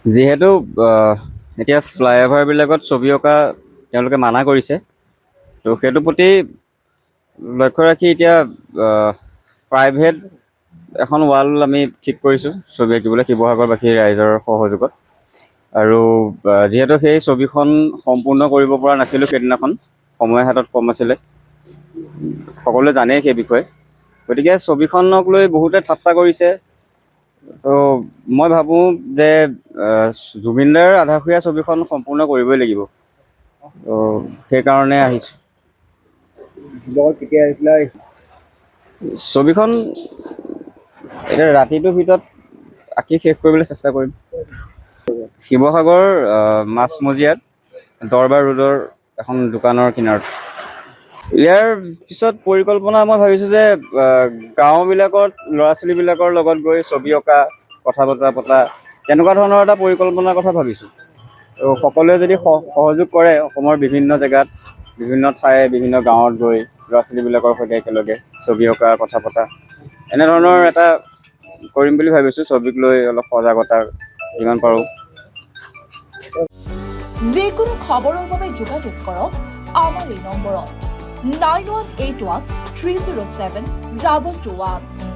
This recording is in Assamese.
যিহেতু এতিয়া ফ্লাইঅভাৰবিলাকত ছবি অঁকা তেওঁলোকে মানা কৰিছে, তো সেইটোৰ প্ৰতি লক্ষ্য ৰাখি এতিয়া প্ৰাইভেট এখন ৱাল আমি ঠিক কৰিছোঁ ছবি আঁকিবলৈ শিৱসাগৰবাসী ৰাইজৰ সহযোগত। আৰু যিহেতু সেই ছবিখন সম্পূৰ্ণ কৰিব পৰা নাছিলোঁ সেইদিনাখন, সময় হাতত কম আছিলে, সকলোৱে জানেই সেই বিষয়ে। গতিকে ছবিখনক লৈ বহুতে ঠাট্টা কৰিছে। তো মই ভাবোঁ যে জুবিনদাৰ আধাখুৰীয়া ছবিখন সম্পূৰ্ণ কৰিবই লাগিব। তো সেইকাৰণে আহিছোঁ। কেতিয়া আহিছিলা? ছবিখন এতিয়া ৰাতিটোৰ ভিতৰত আঁকি শেষ কৰিবলৈ চেষ্টা কৰিম। শিৱসাগৰ মাছমজিয়াত দৰবাৰ ৰোডৰ এখন দোকানৰ কিনাৰত। ইয়াৰ পিছত পৰিকল্পনা মই ভাবিছোঁ যে গাঁওবিলাকত ল'ৰা ছোৱালীবিলাকৰ লগত গৈ ছবি অঁকা, কথা বতৰা পতা, তেনেকুৱা ধৰণৰ এটা পৰিকল্পনাৰ কথা ভাবিছোঁ। তো সকলোৱে যদি সহযোগ কৰে, অসমৰ বিভিন্ন জেগাত, বিভিন্ন ঠাই, বিভিন্ন গাঁৱত গৈ ল'ৰা ছোৱালীবিলাকৰ সৈতে একেলগে ছবি অঁকা, কথা পতা, এনেধৰণৰ এটা কৰিম বুলি ভাবিছোঁ। ছবিক লৈ অলপ সজাগতা যিমান পাৰোঁ। যিকোনো খবৰৰ বাবে যোগাযোগ কৰক আমাৰ এই নম্বৰত 9181 307 221।